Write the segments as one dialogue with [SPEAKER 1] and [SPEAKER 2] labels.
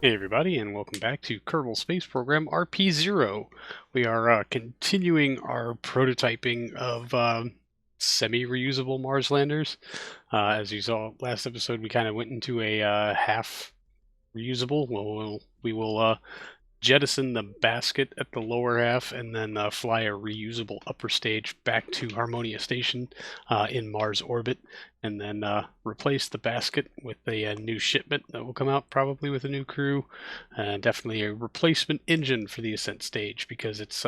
[SPEAKER 1] Hey everybody, and welcome back to Kerbal Space Program RP-0. We are continuing our prototyping of semi-reusable Mars landers. As you saw last episode, we kind of went into a half reusable. We will jettison the basket at the lower half and then fly a reusable upper stage back to Harmonia Station in Mars orbit, and then replace the basket with a new shipment that will come out probably with a new crew, and definitely a replacement engine for the ascent stage because its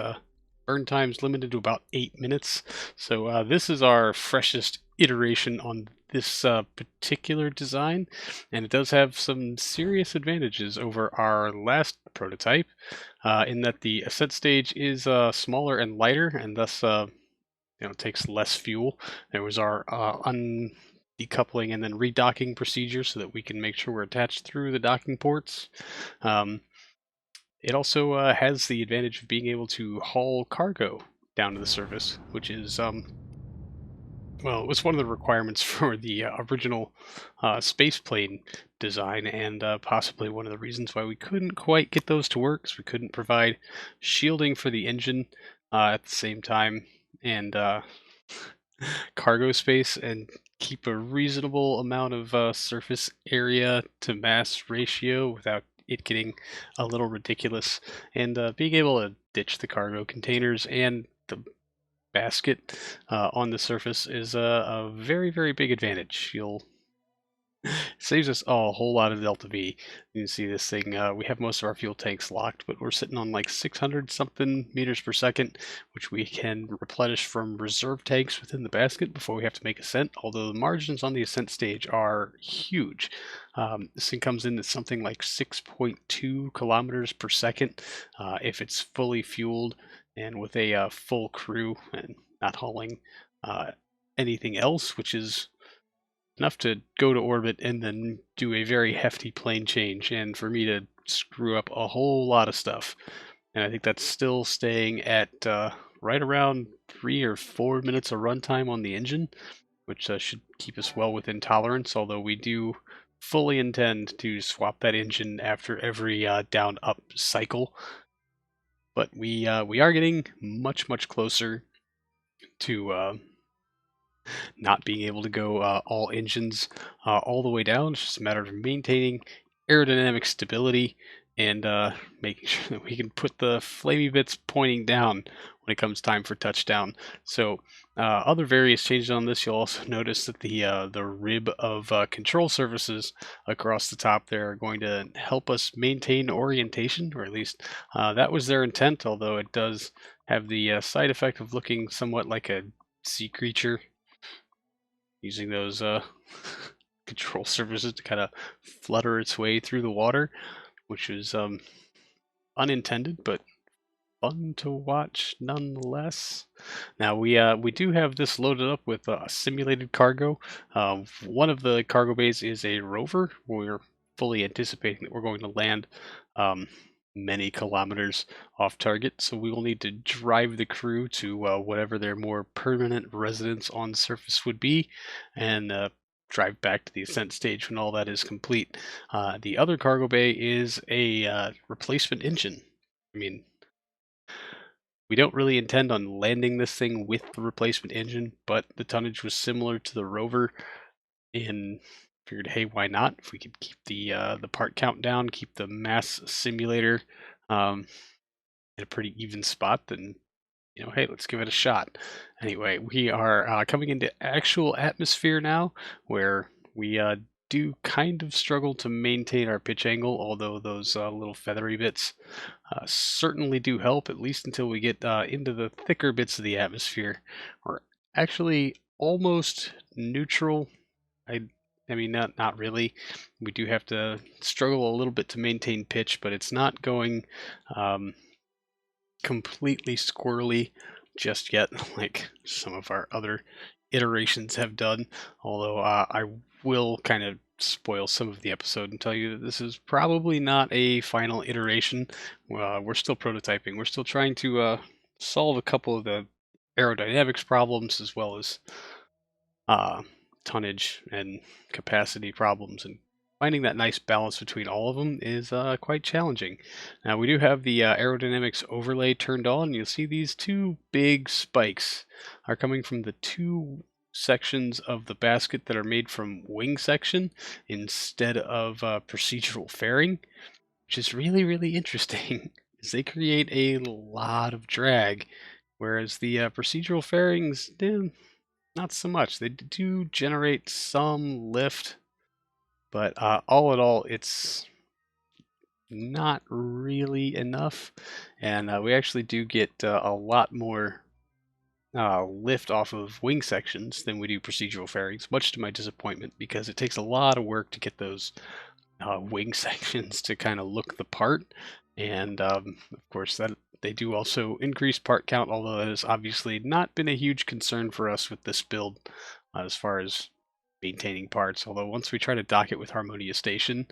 [SPEAKER 1] burn time's limited to about 8 minutes. So this is our freshest iteration on this particular design, and it does have some serious advantages over our last prototype, in that the ascent stage is smaller and lighter, and thus takes less fuel. There was our decoupling and then redocking procedure so that we can make sure we're attached through the docking ports. Um, it also has the advantage of being able to haul cargo down to the surface, which is well, it was one of the requirements for the original space plane design, and possibly one of the reasons why we couldn't quite get those to work, because we couldn't provide shielding for the engine at the same time, and cargo space, and keep a reasonable amount of surface area to mass ratio without it getting a little ridiculous, and being able to ditch the cargo containers and the basket on the surface is a very, very big advantage. You'll Saves us a whole lot of delta V. You can see this thing. We have most of our fuel tanks locked, but we're sitting on like 600 something meters per second, which we can replenish from reserve tanks within the basket before we have to make ascent. Although the margins on the ascent stage are huge. This thing comes in at something like 6.2 kilometers per second if it's fully fueled and with a full crew and not hauling anything else, which is enough to go to orbit and then do a very hefty plane change, and for me to screw up a whole lot of stuff. And I think that's still staying at right around 3 or 4 minutes of runtime on the engine, which should keep us well within tolerance, although we do fully intend to swap that engine after every down-up cycle. But we are getting much closer to not being able to go all engines all the way down. It's just a matter of maintaining aerodynamic stability and making sure that we can put the flamey bits pointing down when it comes time for touchdown. So other various changes on this, you'll also notice that the rib of control surfaces across the top there are going to help us maintain orientation, or at least that was their intent, although it does have the side effect of looking somewhat like a sea creature, using those control surfaces to kind of flutter its way through the water, which is unintended but fun to watch nonetheless. Now we do have this loaded up with simulated cargo. One of the cargo bays is a rover. We're fully anticipating that we're going to land many kilometers off target, so we will need to drive the crew to whatever their more permanent residence on surface would be, and drive back to the ascent stage when all that is complete. The other cargo bay is a replacement engine. I mean, we don't really intend on landing this thing with the replacement engine, but the tonnage was similar to the rover, and figured, hey, why not? If we could keep the part count down, keep the mass simulator in a pretty even spot, then hey, let's give it a shot. Anyway, we are coming into actual atmosphere now, where we do kind of struggle to maintain our pitch angle, although those little feathery bits certainly do help, at least until we get into the thicker bits of the atmosphere. We're actually almost neutral. I mean, not really. We do have to struggle a little bit to maintain pitch, but it's not going completely squirrely just yet, like some of our other iterations have done. Although I will kind of spoil some of the episode and tell you that this is probably not a final iteration. We're still prototyping. We're still trying to solve a couple of the aerodynamics problems, as well as tonnage and capacity problems, and finding that nice balance between all of them is quite challenging. Now we do have the aerodynamics overlay turned on. You'll see these two big spikes are coming from the two sections of the basket that are made from wing section instead of procedural fairing, which is really, really interesting because they create a lot of drag, whereas the procedural fairings, not so much. They do generate some lift, but all in all, it's not really enough. And we actually do get a lot more lift off of wing sections than we do procedural fairings, much to my disappointment, because it takes a lot of work to get those wing sections to kind of look the part. And of course, that they do also increase part count, although that has obviously not been a huge concern for us with this build as far as maintaining parts. Although once we try to dock it with Harmonia Station,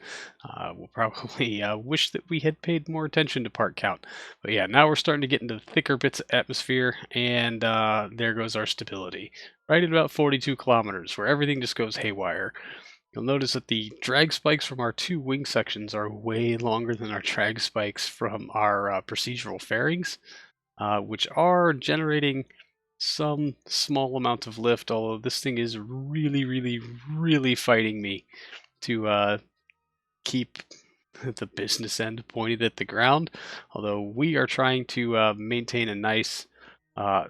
[SPEAKER 1] we'll probably wish that we had paid more attention to part count. But yeah, now we're starting to get into the thicker bits of atmosphere, and there goes our stability. Right at about 42 kilometers, where everything just goes haywire. You'll notice that the drag spikes from our two wing sections are way longer than our drag spikes from our procedural fairings, which are generating some small amount of lift, although this thing is really, really, really fighting me to keep the business end pointed at the ground, although we are trying to maintain a nice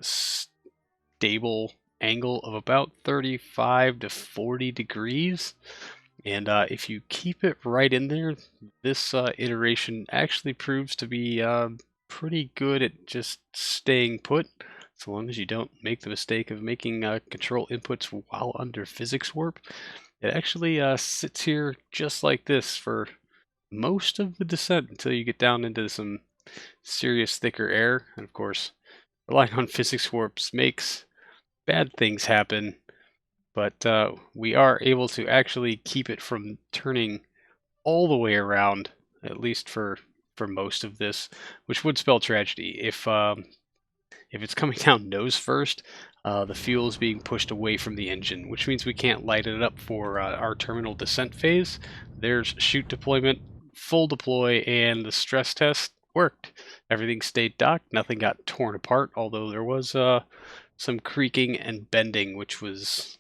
[SPEAKER 1] stable angle of about 35 to 40 degrees. And if you keep it right in there, this iteration actually proves to be pretty good at just staying put, so long as you don't make the mistake of making control inputs while under physics warp. It actually sits here just like this for most of the descent until you get down into some serious thicker air. And of course, relying on physics warps makes bad things happen, but we are able to actually keep it from turning all the way around, at least for most of this, which would spell tragedy if it's coming down nose first. The fuel is being pushed away from the engine, which means we can't light it up for our terminal descent phase. There's chute deployment, full deploy, and the stress test worked. Everything stayed docked, nothing got torn apart, although there was some creaking and bending, which was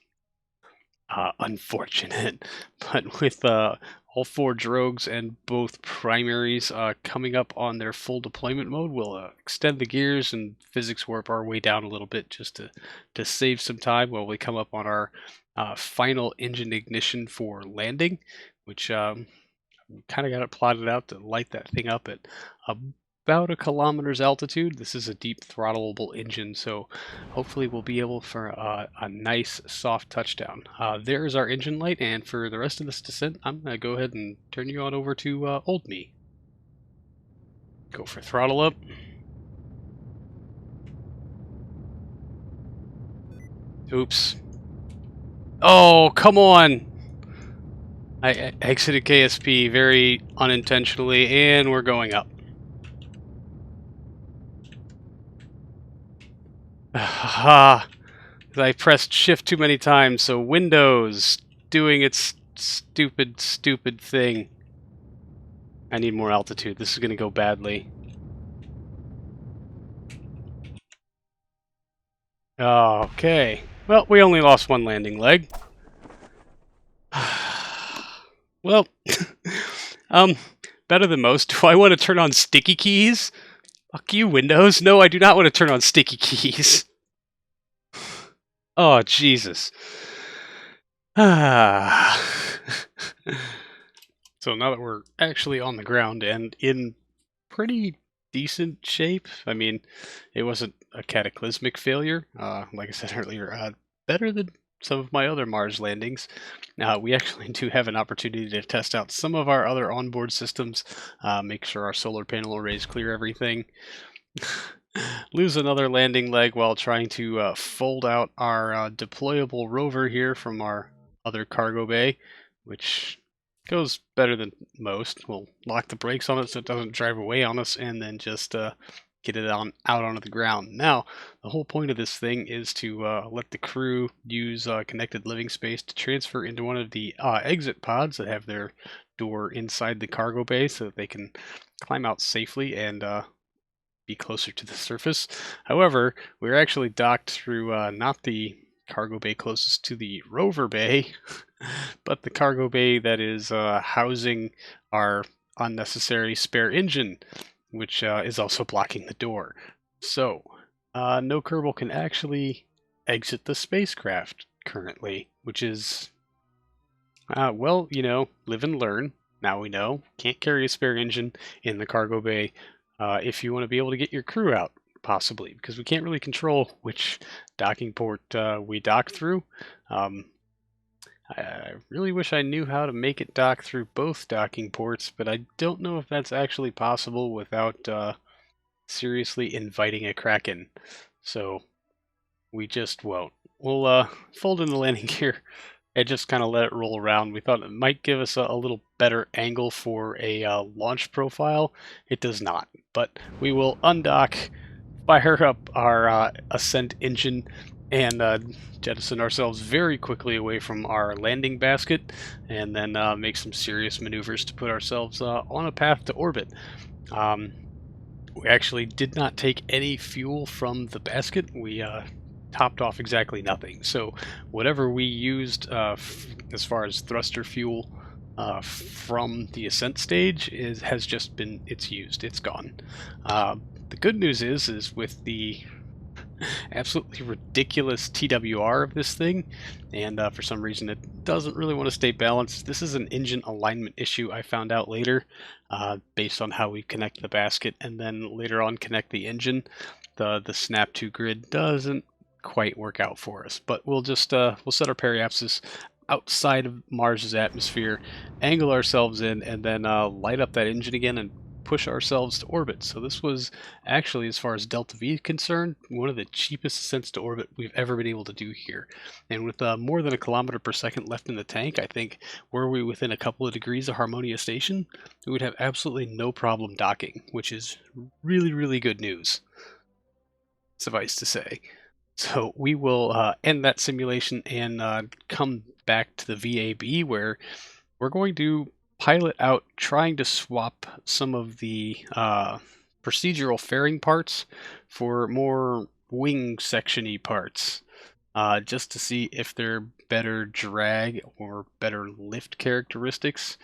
[SPEAKER 1] unfortunate. But with all four drogues and both primaries coming up on their full deployment mode, we'll extend the gears and physics warp our way down a little bit just to save some time while we come up on our final engine ignition for landing, which kind of got it plotted out to light that thing up at about a kilometer's altitude. This is a deep throttleable engine, so hopefully we'll be able for a nice soft touchdown. There's our engine light, and for the rest of this descent, I'm going to go ahead and turn you on over to old me. Go for throttle up. Oops. Oh, come on! I exited KSP very unintentionally, and we're going up. I pressed shift too many times, so Windows doing its stupid thing. I need more altitude. This is going to go badly. Okay. Well, we only lost one landing leg. Well, better than most. Do I want to turn on sticky keys? Fuck you, Windows. No, I do not want to turn on sticky keys. Oh, Jesus. So now that we're actually on the ground and in pretty decent shape, I mean, it wasn't a cataclysmic failure. Like I said earlier, better than some of my other Mars landings. We actually do have an opportunity to test out some of our other onboard systems, make sure our solar panel arrays clear everything. Lose another landing leg while trying to fold out our deployable rover here from our other cargo bay, which goes better than most. We'll lock the brakes on it so it doesn't drive away on us, and then just get it out onto the ground. Now, the whole point of this thing is to let the crew use connected living space to transfer into one of the exit pods that have their door inside the cargo bay so that they can climb out safely and be closer to the surface. However, we're actually docked through not the cargo bay closest to the rover bay, but the cargo bay that is housing our unnecessary spare engine, which is also blocking the door. So, no Kerbal can actually exit the spacecraft currently, which is, well, live and learn. Now we know. Can't carry a spare engine in the cargo bay if you want to be able to get your crew out, possibly, because we can't really control which docking port we dock through. I really wish I knew how to make it dock through both docking ports, but I don't know if that's actually possible without seriously inviting a Kraken. So we just won't. We'll fold in the landing gear and just kind of let it roll around. We thought it might give us a little better angle for a launch profile. It does not, but we will undock, fire up our ascent engine, and jettison ourselves very quickly away from our landing basket, and then make some serious maneuvers to put ourselves on a path to orbit. We actually did not take any fuel from the basket. We topped off exactly nothing. So whatever we used as far as thruster fuel from the ascent stage has just been, it's used, it's gone. The good news is with the absolutely ridiculous TWR of this thing, and for some reason it doesn't really want to stay balanced. This is an engine alignment issue I found out later, based on how we connect the basket and then later on connect the engine. The snap to grid doesn't quite work out for us, but we'll just we'll set our periapsis outside of Mars's atmosphere, angle ourselves in, and then light up that engine again and push ourselves to orbit. So this was actually, as far as Delta V is concerned, one of the cheapest ascents to orbit we've ever been able to do here. And with more than 1 kilometer per second left in the tank, I think were we within a couple of degrees of Harmonia Station, we would have absolutely no problem docking, which is really, really good news, suffice to say. So we will end that simulation and come back to the VAB, where we're going to pilot out trying to swap some of the procedural fairing parts for more wing section-y parts, just to see if their better drag or better lift characteristics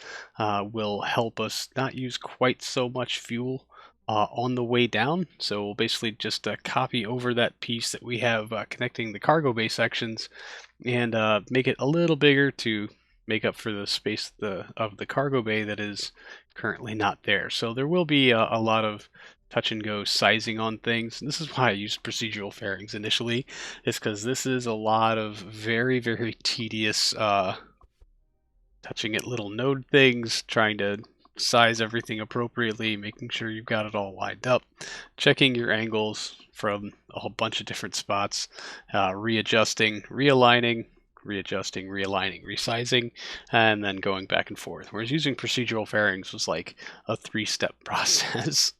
[SPEAKER 1] will help us not use quite so much fuel on the way down. So we'll basically just copy over that piece that we have connecting the cargo bay sections and make it a little bigger to make up for the space of the cargo bay that is currently not there. So there will be a lot of touch and go sizing on things. And this is why I used procedural fairings initially, is because this is a lot of very, very tedious touching at little node things, trying to size everything appropriately, making sure you've got it all lined up, checking your angles from a whole bunch of different spots, readjusting, realigning, readjusting, realigning, resizing, and then going back and forth. Whereas using procedural fairings was like a 3-step process.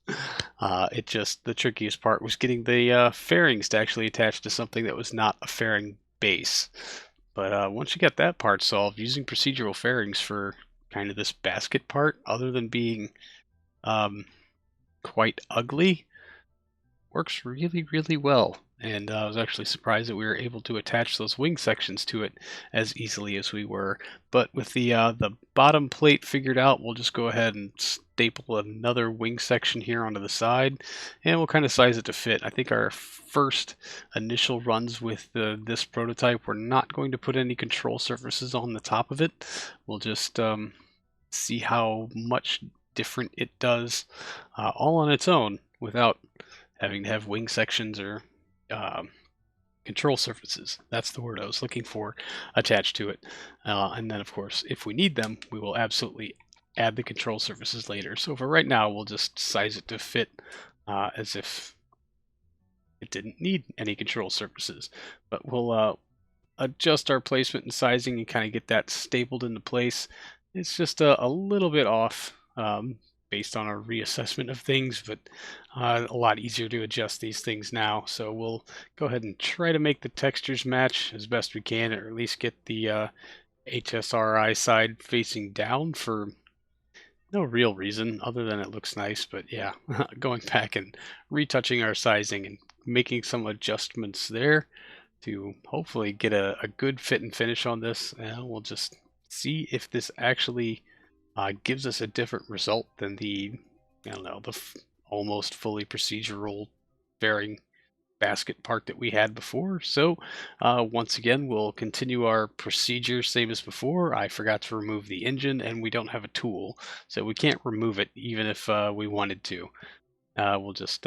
[SPEAKER 1] The trickiest part was getting the fairings to actually attach to something that was not a fairing base. But once you get that part solved, using procedural fairings for kind of this basket part, other than being quite ugly, works really, really well. And I was actually surprised that we were able to attach those wing sections to it as easily as we were. But with the bottom plate figured out, we'll just go ahead and staple another wing section here onto the side, and we'll kind of size it to fit. I think our first initial runs with this prototype, we're not going to put any control surfaces on the top of it. We'll just see how much different it does all on its own without having to have wing sections or control surfaces. That's the word I was looking for, attached to it. And then, of course, if we need them, we will absolutely add the control surfaces later. So for right now, we'll just size it to fit as if it didn't need any control surfaces. But we'll adjust our placement and sizing and kind of get that stapled into place. It's just a little bit off. based on our reassessment of things, but a lot easier to adjust these things now. So we'll go ahead and try to make the textures match as best we can, or at least get the HSRI side facing down for no real reason other than it looks nice. But yeah, going back and retouching our sizing and making some adjustments there to hopefully get a good fit and finish on this. And we'll just see if this actually gives us a different result than the, I don't know, the almost fully procedural fairing basket part that we had before. So once again, we'll continue our procedure same as before. I forgot to remove the engine, and we don't have a tool, so we can't remove it even if we wanted to. We'll just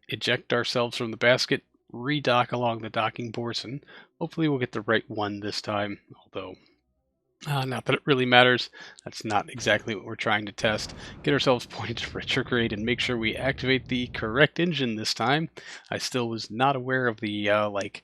[SPEAKER 1] eject ourselves from the basket, redock along the docking ports, and hopefully we'll get the right one this time, although not that it really matters. That's not exactly what we're trying to test. Get ourselves pointed to retrograde and make sure we activate the correct engine this time. I still was not aware of the like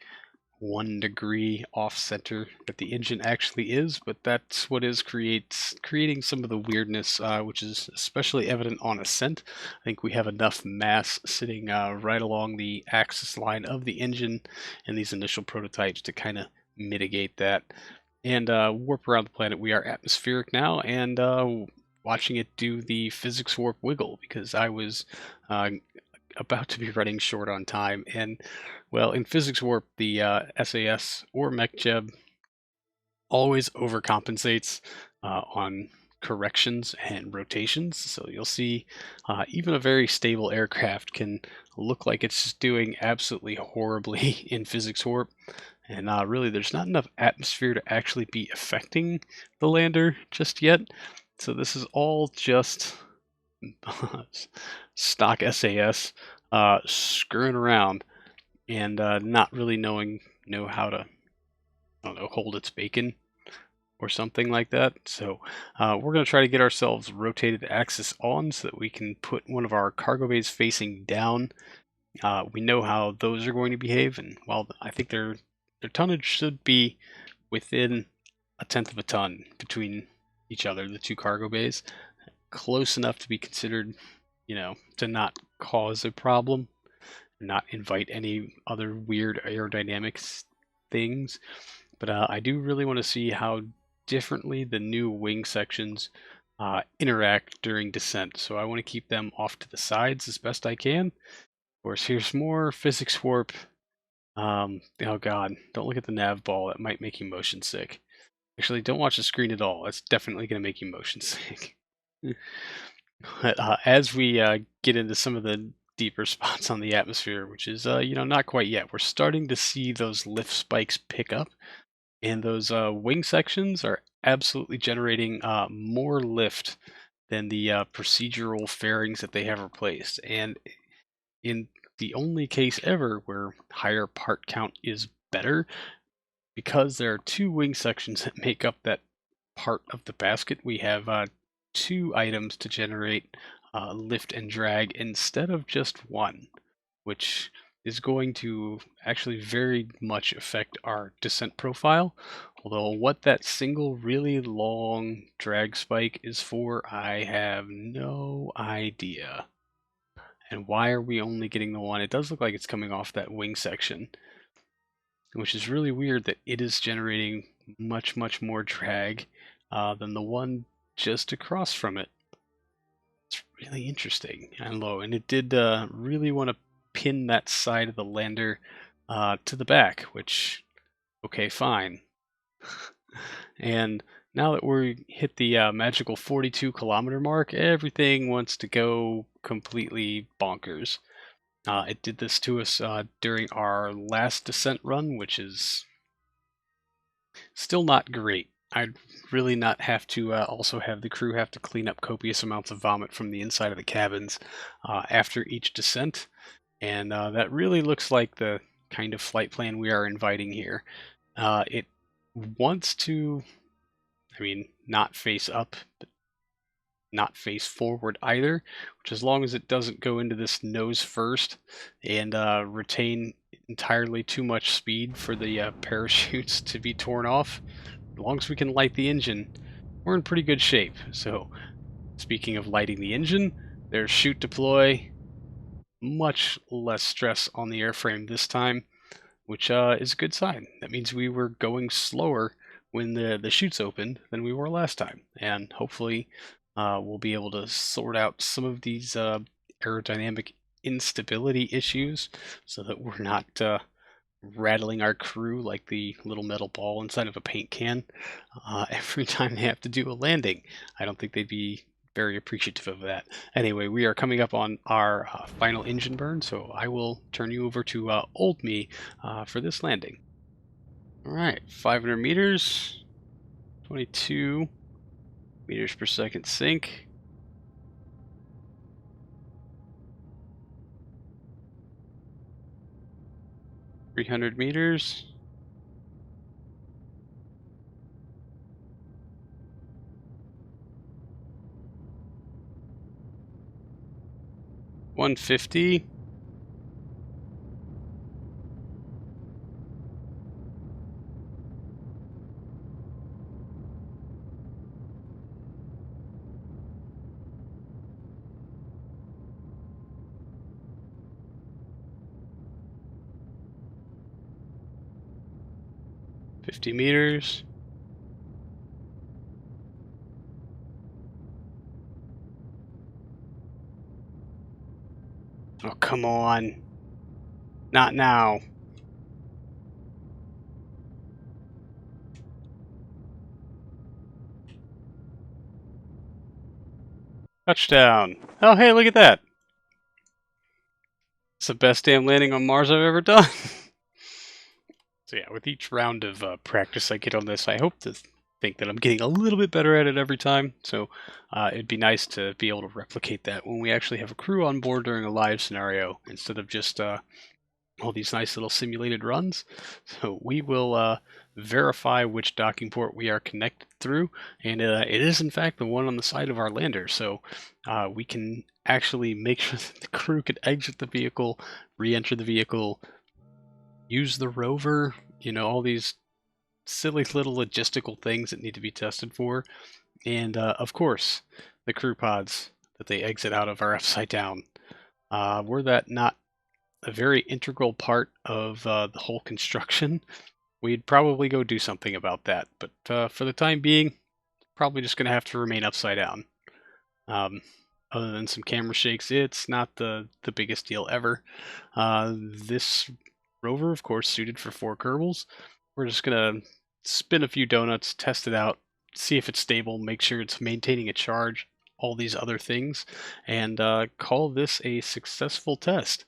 [SPEAKER 1] 1 degree off center that the engine actually is, but that's what is creating some of the weirdness, which is especially evident on ascent. I think we have enough mass sitting right along the axis line of the engine in these initial prototypes to kind of mitigate that. And warp around the planet. We are atmospheric now, and watching it do the physics warp wiggle because I was about to be running short on time. And well, in physics warp, the SAS or Mech Jeb always overcompensates on corrections and rotations. So you'll see even a very stable aircraft can look like it's doing absolutely horribly in physics warp. And really, there's not enough atmosphere to actually be affecting the lander just yet. So this is all just stock SAS screwing around and not really know how to, I don't know, hold its bacon or something like that. So we're going to try to get ourselves rotated axis on so that we can put one of our cargo bays facing down. We know how those are going to behave, and while I think their tonnage should be within 1/10 of a ton between each other, the two cargo bays, close enough to be considered, you know, to not cause a problem, not invite any other weird aerodynamics things. But I do really want to see how differently the new wing sections interact during descent. So I want to keep them off to the sides as best I can. Of course, here's more physics warp. Oh god, don't look at the nav ball. That might make you motion sick. Actually, don't watch the screen at all. It's definitely going to make you motion sick. But, as we get into some of the deeper spots on the atmosphere, which is, you know, not quite yet, we're starting to see those lift spikes pick up, and those wing sections are absolutely generating more lift than the procedural fairings that they have replaced. And in the only case ever where higher part count is better, because there are two wing sections that make up that part of the basket, we have two items to generate lift and drag instead of just one, which is going to actually very much affect our descent profile. Although what that single really long drag spike is for, I have no idea. And why are we only getting the one? It does look like it's coming off that wing section, which is really weird that it is generating much more drag than the one just across from it. It's really interesting and low, and it did really want to pin that side of the lander to the back, which, okay, fine. And now that we hit the magical 42-kilometer mark, everything wants to go completely bonkers. It did this to us during our last descent run, which is still not great. I'd really not have to also have the crew have to clean up copious amounts of vomit from the inside of the cabins after each descent, and that really looks like the kind of flight plan we are inviting here. It wants to, I mean, not face up, but not face forward either, which as long as it doesn't go into this nose first and retain entirely too much speed for the parachutes to be torn off, as long as we can light the engine, we're in pretty good shape. So speaking of lighting the engine, There's shoot deploy. Much less stress on the airframe this time, which is a good sign. That means we were going slower when the chutes opened than we were last time, and hopefully we'll be able to sort out some of these aerodynamic instability issues so that we're not rattling our crew like the little metal ball inside of a paint can every time they have to do a landing. I don't think they'd be very appreciative of that. Anyway, we are coming up on our final engine burn, so I will turn you over to old me for this landing. All right, 500 meters, 22 meters per second sink. $300 meters. $150. $50 meters. Oh, come on. Not now. Touchdown. Oh, hey, look at that. It's the best damn landing on Mars I've ever done. So yeah, with each round of practice I get on this, I hope to think that I'm getting a little bit better at it every time. So it'd be nice to be able to replicate that when we actually have a crew on board during a live scenario instead of just all these nice little simulated runs. So we will verify which docking port we are connected through, and it is in fact the one on the side of our lander. So we can actually make sure that the crew can exit the vehicle, re-enter the vehicle, use the rover, you know, all these silly little logistical things that need to be tested for. And of course, the crew pods that they exit out of are upside down. Were that not a very integral part of the whole construction, we'd probably go do something about that. But for the time being, probably just going to have to remain upside down. Other than some camera shakes, it's not the biggest deal ever. This rover, of course, suited for 4 Kerbals. We're just going to spin a few donuts, test it out, see if it's stable, make sure it's maintaining a charge, all these other things, and call this a successful test.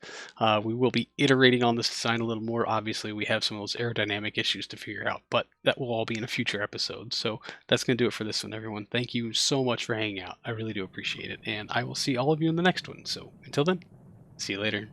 [SPEAKER 1] We will be iterating on this design a little more. Obviously, we have some of those aerodynamic issues to figure out, but that will all be in a future episode. So that's going to do it for this one, everyone. Thank you so much for hanging out. I really do appreciate it, and I will see all of you in the next one. So until then, see you later.